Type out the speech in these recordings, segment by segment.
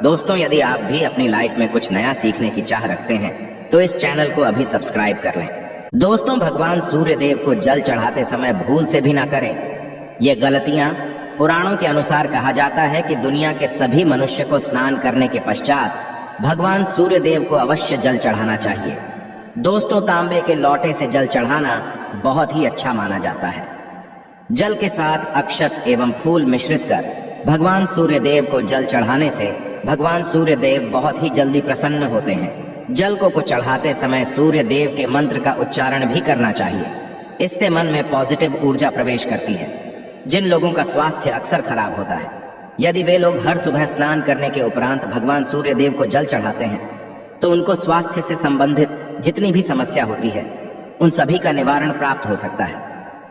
दोस्तों, यदि आप भी अपनी लाइफ में कुछ नया सीखने की चाह रखते हैं तो इस चैनल को अभी सब्सक्राइब कर लें। दोस्तों, भगवान सूर्य देव को जल चढ़ाते समय भूल से भी ना करें। ये गलतियां पुराणों के अनुसार कहा जाता है कि दुनिया के सभी मनुष्य को स्नान करने के पश्चात भगवान सूर्य देव को अवश्य जल चढ़ाना चाहिए। दोस्तों, तांबे के लोटे से जल चढ़ाना बहुत ही अच्छा माना जाता है। जल के साथ अक्षत एवं फूल मिश्रित कर भगवान सूर्य देव को जल चढ़ाने से भगवान सूर्य देव बहुत ही जल्दी प्रसन्न होते हैं। जल को चढ़ाते समय सूर्य देव के मंत्र का उच्चारण भी करना चाहिए। इससे मन में पॉजिटिव ऊर्जा प्रवेश करती है। जिन लोगों का स्वास्थ्य अक्सर खराब होता है, यदि वे लोग हर सुबह स्नान करने के उपरांत भगवान सूर्य देव को जल चढ़ाते हैं तो उनको स्वास्थ्य से संबंधित जितनी भी समस्या होती है उन सभी का निवारण प्राप्त हो सकता है।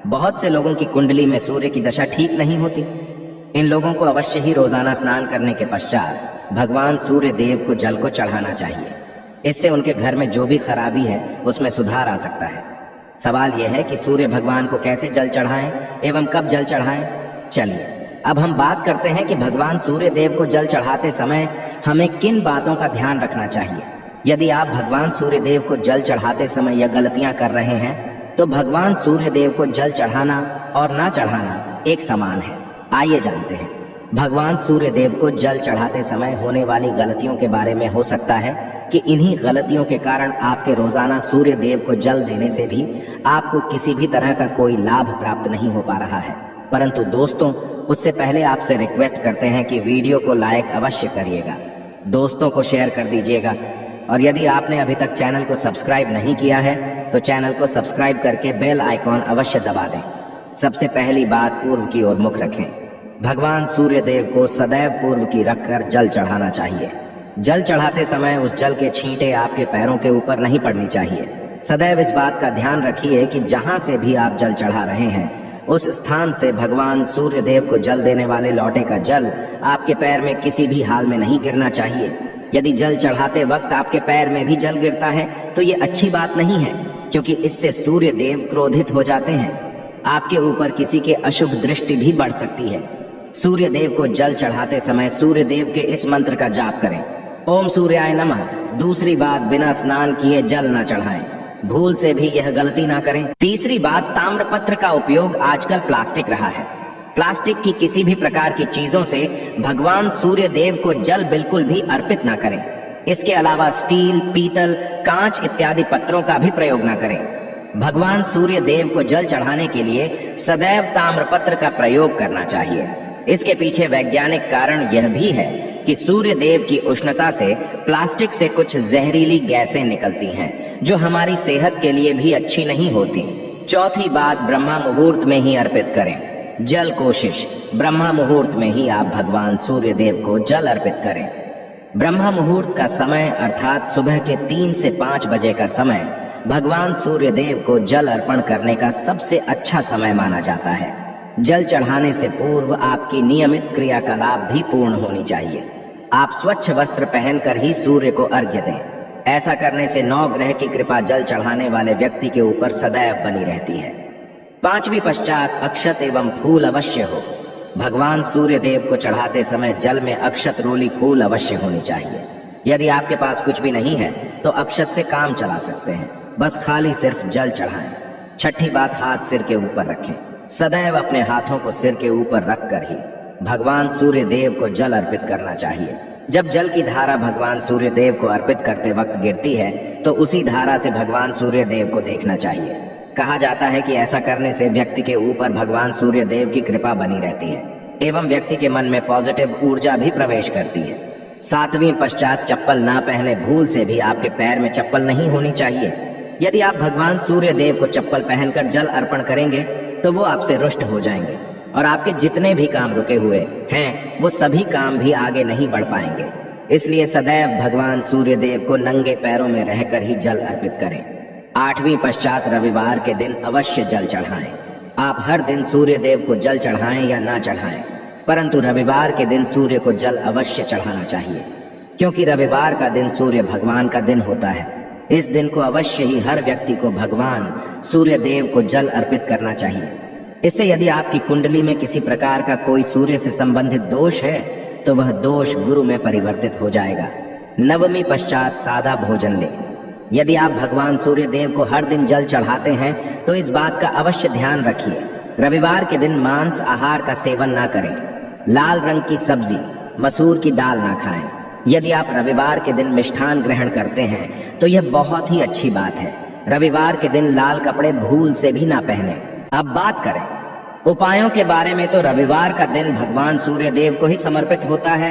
बहुत से लोगों की कुंडली में सूर्य की दशा ठीक नहीं होती। इन लोगों को अवश्य ही रोजाना स्नान करने के पश्चात भगवान सूर्य देव को जल को चढ़ाना चाहिए। इससे उनके घर में जो भी खराबी है उसमें सुधार आ सकता है। सवाल यह है कि सूर्य भगवान को कैसे जल चढ़ाएं एवं कब जल चढ़ाएं। चलिए अब हम बात करते हैं कि भगवान सूर्य देव को जल चढ़ाते समय हमें किन बातों का ध्यान रखना चाहिए। यदि आप भगवान सूर्य देव को जल चढ़ाते समय यह गलतियां कर रहे हैं तो भगवान सूर्य देव को जल चढ़ाना और ना चढ़ाना एक समान है। आइए जानते हैं भगवान सूर्य देव को जल चढ़ाते समय होने वाली गलतियों के बारे में। हो सकता है कि इन्हीं गलतियों के कारण आपके रोजाना सूर्य देव को जल देने से भी आपको किसी भी तरह का कोई लाभ प्राप्त नहीं हो पा रहा है। परंतु दोस्तों, उससे पहले आपसे रिक्वेस्ट करते हैं कि वीडियो को लाइक अवश्य करिएगा, दोस्तों को शेयर कर दीजिएगा और यदि आपने अभी तक चैनल को सब्सक्राइब नहीं किया है तो चैनल को सब्सक्राइब करके बेल आइकॉन अवश्य दबा दें। सबसे पहली बात, पूर्व की ओर मुख रखें। भगवान सूर्य देव को सदैव पूर्व की रखकर जल चढ़ाना चाहिए। जल चढ़ाते समय उस जल के छींटे आपके पैरों के ऊपर नहीं पड़नी चाहिए। सदैव इस बात का ध्यान रखिए कि जहां से भी आप जल चढ़ा रहे हैं उस स्थान से भगवान सूर्य देव को जल देने वाले लोटे का जल आपके पैर में किसी भी हाल में नहीं गिरना चाहिए। यदि जल चढ़ाते वक्त आपके पैर में भी जल गिरता है तो ये अच्छी बात नहीं है, क्योंकि इससे सूर्य देव क्रोधित हो जाते हैं। आपके ऊपर किसी के अशुभ दृष्टि भी बढ़ सकती है। सूर्य देव को जल चढ़ाते समय सूर्य देव के इस मंत्र का जाप करें, ओम सूर्याय नमः। दूसरी बात, बिना स्नान किए जल न चढ़ाएं। भूल से भी यह गलती ना करें। तीसरी बात, ताम्रपत्र का उपयोग आजकल प्लास्टिक रहा है। प्लास्टिक की किसी भी प्रकार की चीजों से भगवान सूर्य देव को जल बिल्कुल भी अर्पित ना करें। इसके अलावा स्टील, पीतल, कांच इत्यादि पत्रों का भी प्रयोग ना करें। भगवान सूर्य देव को जल चढ़ाने के लिए सदैव ताम्रपत्र का प्रयोग करना चाहिए। इसके पीछे वैज्ञानिक कारण यह भी है कि सूर्य देव की उष्णता से प्लास्टिक से कुछ जहरीली गैसें निकलती हैं जो हमारी सेहत के लिए भी अच्छी नहीं होती। चौथी बात, ब्रह्मा मुहूर्त में ही अर्पित करें। जल कोशिश ब्रह्मा मुहूर्त में ही आप भगवान सूर्य देव को जल अर्पित करें। ब्रह्मा मुहूर्त का समय अर्थात सुबह के 3 से 5 बजे का समय भगवान सूर्य देव को जल अर्पण करने का सबसे अच्छा समय माना जाता है। जल चढ़ाने से पूर्व आपकी नियमित क्रियाकलाप भी पूर्ण होनी चाहिए। आप स्वच्छ वस्त्र पहनकर ही सूर्य को अर्घ्य दें। ऐसा करने से 9 ग्रह की कृपा जल चढ़ाने वाले व्यक्ति के ऊपर सदैव बनी रहती है। पांचवी पश्चात, अक्षत एवं फूल अवश्य हो। भगवान सूर्य देव को चढ़ाते समय जल में अक्षत, रोली, फूल अवश्य होनी चाहिए। यदि आपके पास कुछ भी नहीं है तो अक्षत से काम चला सकते हैं, बस खाली सिर्फ जल चढ़ाएं। छठी बात, हाथ सिर के ऊपर रखें। सदैव अपने हाथों को सिर के ऊपर रखकर ही भगवान सूर्य देव को जल अर्पित करना चाहिए। जब जल की धारा भगवान सूर्य देव को अर्पित करते वक्त गिरती है तो उसी धारा से भगवान सूर्य देव को देखना चाहिए। कहा जाता है कि ऐसा करने से व्यक्ति के ऊपर भगवान सूर्य देव की कृपा बनी रहती है एवं व्यक्ति के मन में पॉजिटिव ऊर्जा भी प्रवेश करती है। सातवीं पश्चात, चप्पल ना पहने। भूल से भी आपके पैर में चप्पल नहीं होनी चाहिए। यदि आप भगवान सूर्य देव को चप्पल पहनकर जल अर्पण करेंगे तो वो आपसे रुष्ट हो जाएंगे और आपके जितने भी काम रुके हुए हैं वो सभी काम भी आगे नहीं बढ़ पाएंगे। इसलिए सदैव भगवान सूर्य देव को नंगे पैरों में रहकर ही जल अर्पित करें। आठवीं पश्चात, रविवार के दिन अवश्य जल चढ़ाएं। आप हर दिन सूर्य देव को जल चढ़ाएं या ना चढ़ाएं, परंतु रविवार के दिन सूर्य को जल अवश्य चढ़ाना चाहिए, क्योंकि रविवार का दिन सूर्य भगवान का दिन होता है। इस दिन को अवश्य ही हर व्यक्ति को भगवान सूर्य देव को जल अर्पित करना चाहिए। इससे यदि आपकी कुंडली में किसी प्रकार का कोई सूर्य से संबंधित दोष है तो वह दोष गुरु में परिवर्तित हो जाएगा। नवमी पश्चात सादा भोजन ले। यदि आप भगवान सूर्य देव को हर दिन जल चढ़ाते हैं तो इस बात का अवश्य ध्यान रखिए, रविवार के दिन मांस आहार का सेवन ना करें। लाल रंग की सब्जी, मसूर की दाल ना खाएं। यदि आप रविवार के दिन मिष्ठान ग्रहण करते हैं तो यह बहुत ही अच्छी बात है। रविवार के दिन लाल कपड़े भूल से भी ना पहने। अब बात करें उपायों के बारे में, तो रविवार का दिन भगवान सूर्य देव को ही समर्पित होता है।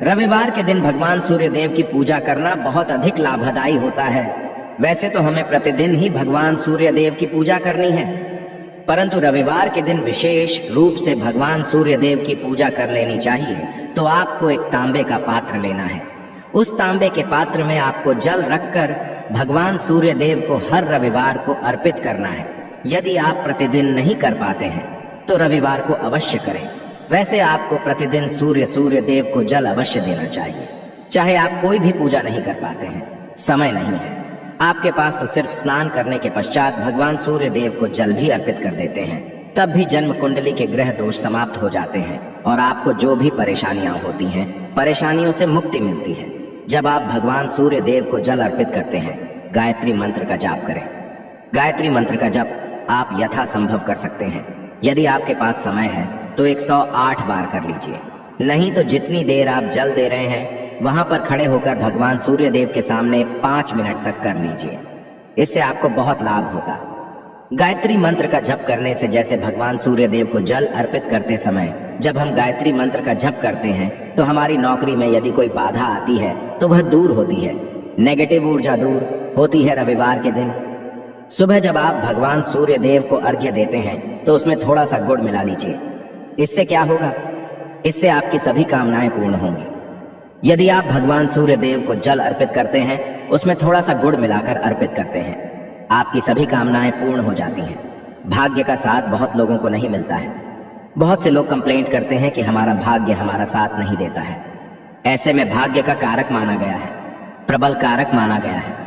रविवार के दिन भगवान सूर्य देव की पूजा करना बहुत अधिक लाभदायी होता है। वैसे तो हमें प्रतिदिन ही भगवान सूर्य देव की पूजा करनी है, परंतु रविवार के दिन विशेष रूप से भगवान सूर्य देव की पूजा कर लेनी चाहिए। तो आपको एक तांबे का पात्र लेना है। उस तांबे के पात्र में आपको जल रखकर भगवान सूर्य देव को हर रविवार को अर्पित करना है। यदि आप प्रतिदिन नहीं कर पाते हैं तो रविवार को अवश्य करें। वैसे आपको प्रतिदिन सूर्य देव को जल अवश्य देना चाहिए, चाहे आप कोई भी पूजा नहीं कर पाते हैं, समय नहीं है आपके पास, तो सिर्फ स्नान करने के पश्चात भगवान सूर्य देव को जल भी अर्पित कर देते हैं। तब भी जन्म कुंडली के ग्रह दोष समाप्त हो जाते हैं और आपको जो भी परेशानियां होती हैं, परेशानियों से मुक्ति मिलती है। जब आप भगवान सूर्य देव को जल अर्पित करते हैं, गायत्री मंत्र का जाप करें। गायत्री मंत्र का जप आप यथासंभव कर सकते हैं। यदि आपके पास समय है तो 108 बार कर लीजिए, नहीं तो जितनी देर आप जल दे रहे हैं वहां पर खड़े होकर भगवान सूर्य देव के सामने 5 मिनट तक कर लीजिए। इससे आपको बहुत लाभ होता। गायत्री मंत्र का जप करने से, जैसे भगवान सूर्य देव को जल अर्पित करते समय जब हम गायत्री मंत्र का जप करते हैं तो हमारी नौकरी में यदि कोई बाधा आती है तो वह दूर होती है, नेगेटिव ऊर्जा दूर होती है। रविवार के दिन सुबह जब आप भगवान सूर्य देव को अर्घ्य देते हैं तो उसमें थोड़ा सा गुड़ मिला लीजिए। इससे क्या होगा? इससे आपकी सभी कामनाएं पूर्ण होंगी। यदि आप भगवान सूर्य देव को जल अर्पित करते हैं, उसमें थोड़ा सा गुड़ मिलाकर अर्पित करते हैं, आपकी सभी कामनाएं पूर्ण हो जाती हैं। भाग्य का साथ बहुत लोगों को नहीं मिलता है। बहुत से लोग कंप्लेंट करते हैं कि हमारा भाग्य हमारा साथ नहीं देता है। ऐसे में भाग्य का कारक माना गया है, प्रबल कारक माना गया है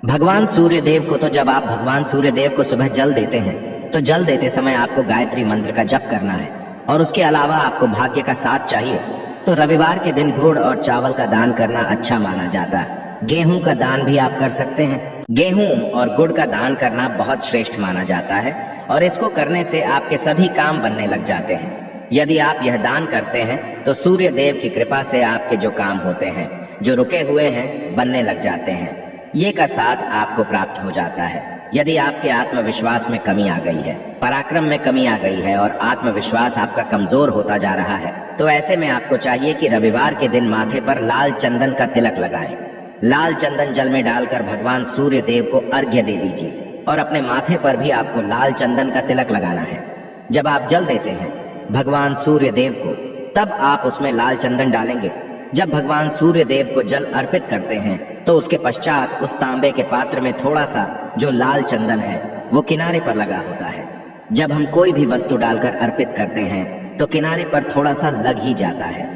भगवान सूर्य देव को। तो जब आप भगवान सूर्य देव को सुबह जल देते हैं तो जल देते समय आपको गायत्री मंत्र का जप करना है और उसके अलावा आपको भाग्य का साथ चाहिए तो रविवार के दिन गुड़ और चावल का दान करना अच्छा माना जाता है। गेहूं का दान भी आप कर सकते हैं। गेहूं और गुड़ का दान करना बहुत श्रेष्ठ माना जाता है और इसको करने से आपके सभी काम बनने लग जाते हैं। यदि आप यह दान करते हैं तो सूर्य देव की कृपा से आपके जो काम होते हैं, जो रुके हुए हैं, बनने लग जाते हैं। ये का साथ आपको प्राप्त हो जाता है। यदि आपके आत्मविश्वास में कमी आ गई है, पराक्रम में कमी आ गई है और आत्मविश्वास आपका कमजोर होता जा रहा है, तो ऐसे में आपको चाहिए कि रविवार के दिन माथे पर लाल चंदन का तिलक लगाएं। लाल चंदन जल में डालकर भगवान सूर्य देव को अर्घ्य दे दीजिए और अपने माथे पर भी आपको लाल चंदन का तिलक लगाना है। जब आप जल देते हैं भगवान सूर्य देव को, तब आप उसमें लाल चंदन डालेंगे। जब भगवान सूर्य देव को जल अर्पित करते हैं तो उसके पश्चात उस तांबे के पात्र में थोड़ा सा जो लाल चंदन है वो किनारे पर लगा होता है। जब हम कोई भी वस्तु डालकर अर्पित करते हैं तो किनारे पर थोड़ा सा लग ही जाता है।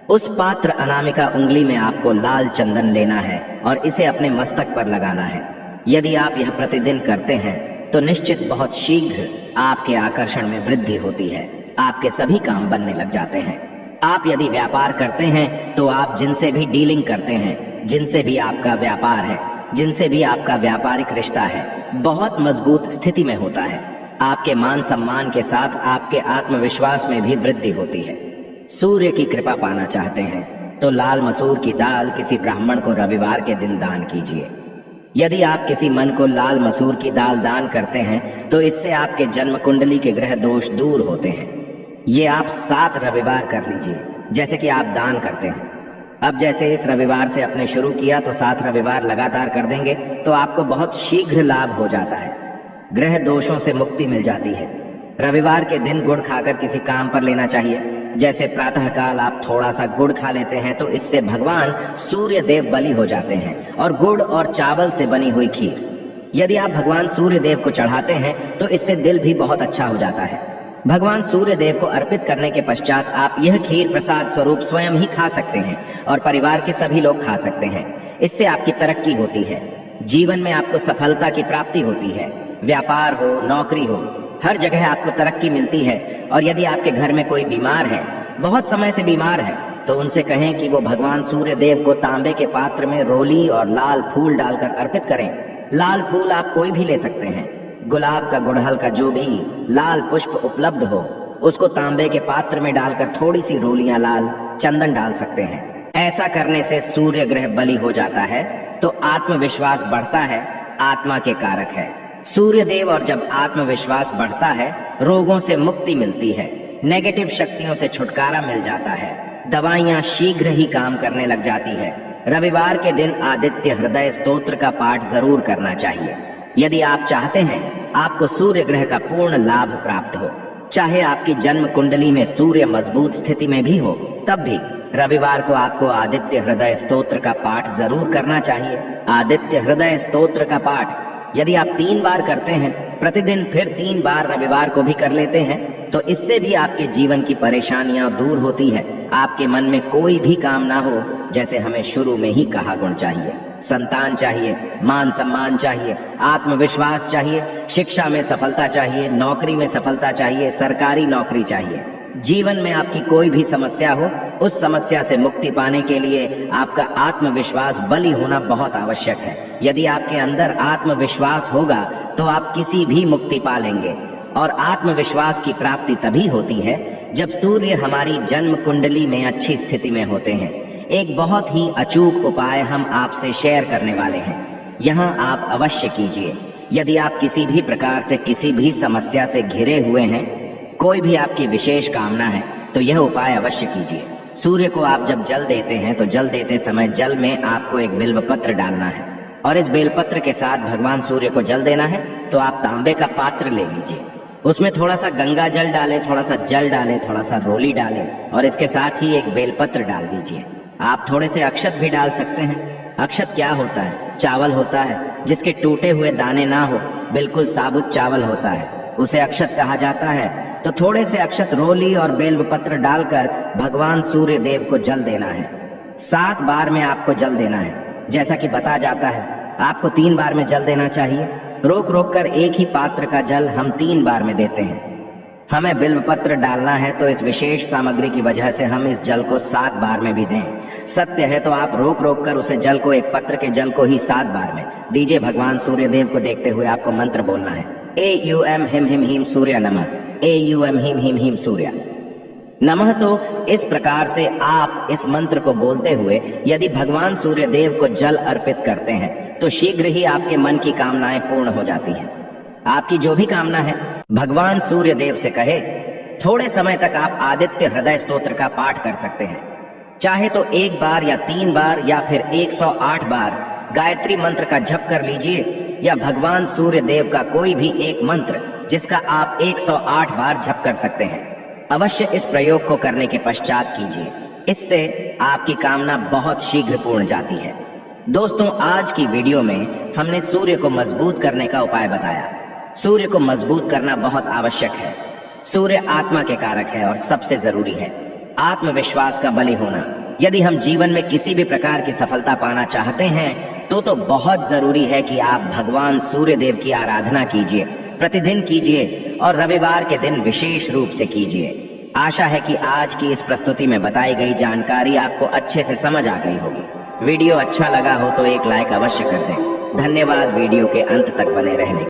उस पात्र अनामिका उंगली में आपको लाल चंदन लेना है और इसे अपने मस्तक पर लगाना है। यदि आप यह प्रतिदिन करते हैं तो निश्चित बहुत शीघ्र आपके आकर्षण में वृद्धि होती है। आपके सभी काम बनने लग जाते हैं। आप यदि व्यापार करते हैं तो आप जिनसे भी डीलिंग करते हैं, जिनसे भी आपका व्यापार है, जिनसे भी आपका व्यापारिक रिश्ता है, बहुत मजबूत स्थिति में होता है। आपके मान सम्मान के साथ आपके आत्मविश्वास में भी वृद्धि होती है। सूर्य की कृपा पाना चाहते हैं तो लाल मसूर की दाल किसी ब्राह्मण को रविवार के दिन दान कीजिए। यदि आप किसी मन को लाल मसूर की दाल दान करते हैं तो इससे आपके जन्म कुंडली के ग्रह दोष दूर होते हैं। ये आप 7 रविवार कर लीजिए जैसे कि आप दान करते हैं। अब जैसे इस रविवार से आपने शुरू किया तो 7 रविवार लगातार कर देंगे तो आपको बहुत शीघ्र लाभ हो जाता है। ग्रह दोषों से मुक्ति मिल जाती है। रविवार के दिन गुड़ खाकर किसी काम पर लेना चाहिए। जैसे प्रातःकाल आप थोड़ा सा गुड़ खा लेते हैं तो इससे भगवान सूर्य देव बलि हो जाते हैं। और गुड़ और चावल से बनी हुई खीर यदि आप भगवान सूर्य देव को चढ़ाते हैं तो इससे दिल भी बहुत अच्छा हो जाता है। भगवान सूर्य देव को अर्पित करने के पश्चात आप यह खीर प्रसाद स्वरूप स्वयं ही खा सकते हैं और परिवार के सभी लोग खा सकते हैं। इससे आपकी तरक्की होती है, जीवन में आपको सफलता की प्राप्ति होती है। व्यापार हो, नौकरी हो, हर जगह आपको तरक्की मिलती है। और यदि आपके घर में कोई बीमार है, बहुत समय से बीमार है तो उनसे कहें कि वो भगवान सूर्य देव को तांबे के पात्र में रोली और लाल फूल डालकर अर्पित करें। लाल फूल आप कोई भी ले सकते हैं, गुलाब का, गुड़हल का, जो भी लाल पुष्प उपलब्ध हो उसको तांबे के पात्र में डालकर थोड़ी सी रोलियां लाल चंदन डाल सकते हैं। ऐसा करने से सूर्य ग्रह बलि हो जाता है तो आत्मविश्वास बढ़ता है, आत्मा के कारक है सूर्य देव, और जब आत्मविश्वास बढ़ता है रोगों से मुक्ति मिलती है, नेगेटिव शक्तियों से छुटकारा मिल जाता है, दवाइयां शीघ्र ही काम करने लग जाती है। रविवार के दिन आदित्य हृदय स्तोत्र का पाठ जरूर करना चाहिए। यदि आप चाहते हैं आपको सूर्य ग्रह का पूर्ण लाभ प्राप्त हो, चाहे आपकी जन्म कुंडली में सूर्य मजबूत स्थिति में भी हो, तब भी रविवार को आपको आदित्य हृदय स्तोत्र का पाठ जरूर करना चाहिए। आदित्य हृदय स्तोत्र का पाठ यदि आप 3 बार करते हैं प्रतिदिन, फिर 3 बार रविवार को भी कर लेते हैं, तो इससे भी आपके जीवन की परेशानियां दूर होती है। आपके मन में कोई भी काम ना हो, जैसे हमें शुरू में ही कहा, गुण चाहिए, संतान चाहिए, मान सम्मान चाहिए, आत्मविश्वास चाहिए, शिक्षा में सफलता चाहिए, नौकरी में सफलता चाहिए, सरकारी नौकरी चाहिए। जीवन में आपकी कोई भी समस्या हो, उस समस्या से मुक्ति पाने के लिए आपका आत्मविश्वास बली होना बहुत आवश्यक है। यदि आपके अंदर आत्मविश्वास होगा तो आप किसी भी मुक्ति पा लेंगे। और आत्मविश्वास की प्राप्ति तभी होती है जब सूर्य हमारी जन्म कुंडली में अच्छी स्थिति में होते हैं। एक बहुत ही अचूक उपाय हम आपसे शेयर करने वाले हैं, यहाँ आप अवश्य कीजिए। यदि आप किसी भी प्रकार से किसी भी समस्या से घिरे हुए हैं, कोई भी आपकी विशेष कामना है, तो यह उपाय अवश्य कीजिए। सूर्य को आप जब जल देते हैं तो जल देते समय जल में आपको एक बिल्वपत्र डालना है और इस बेलपत्र के साथ भगवान सूर्य को जल देना है। तो आप तांबे का पात्र ले लीजिए, उसमें थोड़ा सा गंगा जल डालें, थोड़ा सा जल डालें, थोड़ा सा रोली डालें और इसके साथ ही एक बेलपत्र डाल दीजिए। आप थोड़े से अक्षत भी डाल सकते हैं। अक्षत क्या होता है? चावल होता है जिसके टूटे हुए दाने ना हो, बिल्कुल साबुत चावल होता है, उसे अक्षत कहा जाता है। तो थोड़े से अक्षत, रोली और बेलपत्र डालकर भगवान सूर्य देव को जल देना है। 7 बार में आपको जल देना है। जैसा कि बता जाता है आपको 3 बार में जल देना चाहिए। रोक रोक कर एक ही पात्र का जल हम 3 बार में देते हैं। हमें बिल्वपत्र डालना है तो इस विशेष सामग्री की वजह से हम इस जल को 7 बार में भी दें। सत्य है तो आप रोक रोक कर उसे जल को, एक पत्र के जल को ही 7 बार में दीजिए। भगवान सूर्य देव को देखते हुए आपको मंत्र बोलना है, AUM हिम हिम हिम सूर्य नमः, AUM हिम हिम हिम सूर्य नमः। तो इस प्रकार से आप इस मंत्र को बोलते हुए यदि भगवान सूर्य देव को जल अर्पित करते हैं तो शीघ्र ही आपके मन की कामनाएं पूर्ण हो जाती हैं। आपकी जो भी कामना है भगवान सूर्य देव से कहे। थोड़े समय तक आप आदित्य हृदय स्तोत्र का पाठ कर सकते हैं, चाहे तो 1 बार या 3 बार या फिर 108 बार गायत्री मंत्र का जप कर लीजिए, या भगवान सूर्य देव का कोई भी एक मंत्र जिसका आप 108 बार जप कर सकते हैं। अवश्य इस प्रयोग को करने के पश्चात कीजिए, इससे आपकी कामना बहुत शीघ्र पूर्ण जाती है। दोस्तों, आज की वीडियो में हमने सूर्य को मजबूत करने का उपाय बताया। सूर्य को मजबूत करना बहुत आवश्यक है। सूर्य आत्मा के कारक है और सबसे जरूरी है आत्मविश्वास का बलि होना। यदि हम जीवन में किसी भी प्रकार की सफलता पाना चाहते हैं तो बहुत जरूरी है कि आप भगवान सूर्य देव की आराधना कीजिए, प्रतिदिन कीजिए और रविवार के दिन विशेष रूप से कीजिए। आशा है कि आज की इस प्रस्तुति में बताई गई जानकारी आपको अच्छे से समझ आ गई होगी। वीडियो अच्छा लगा हो तो एक लाइक अवश्य कर दें। धन्यवाद वीडियो के अंत तक बने रहने।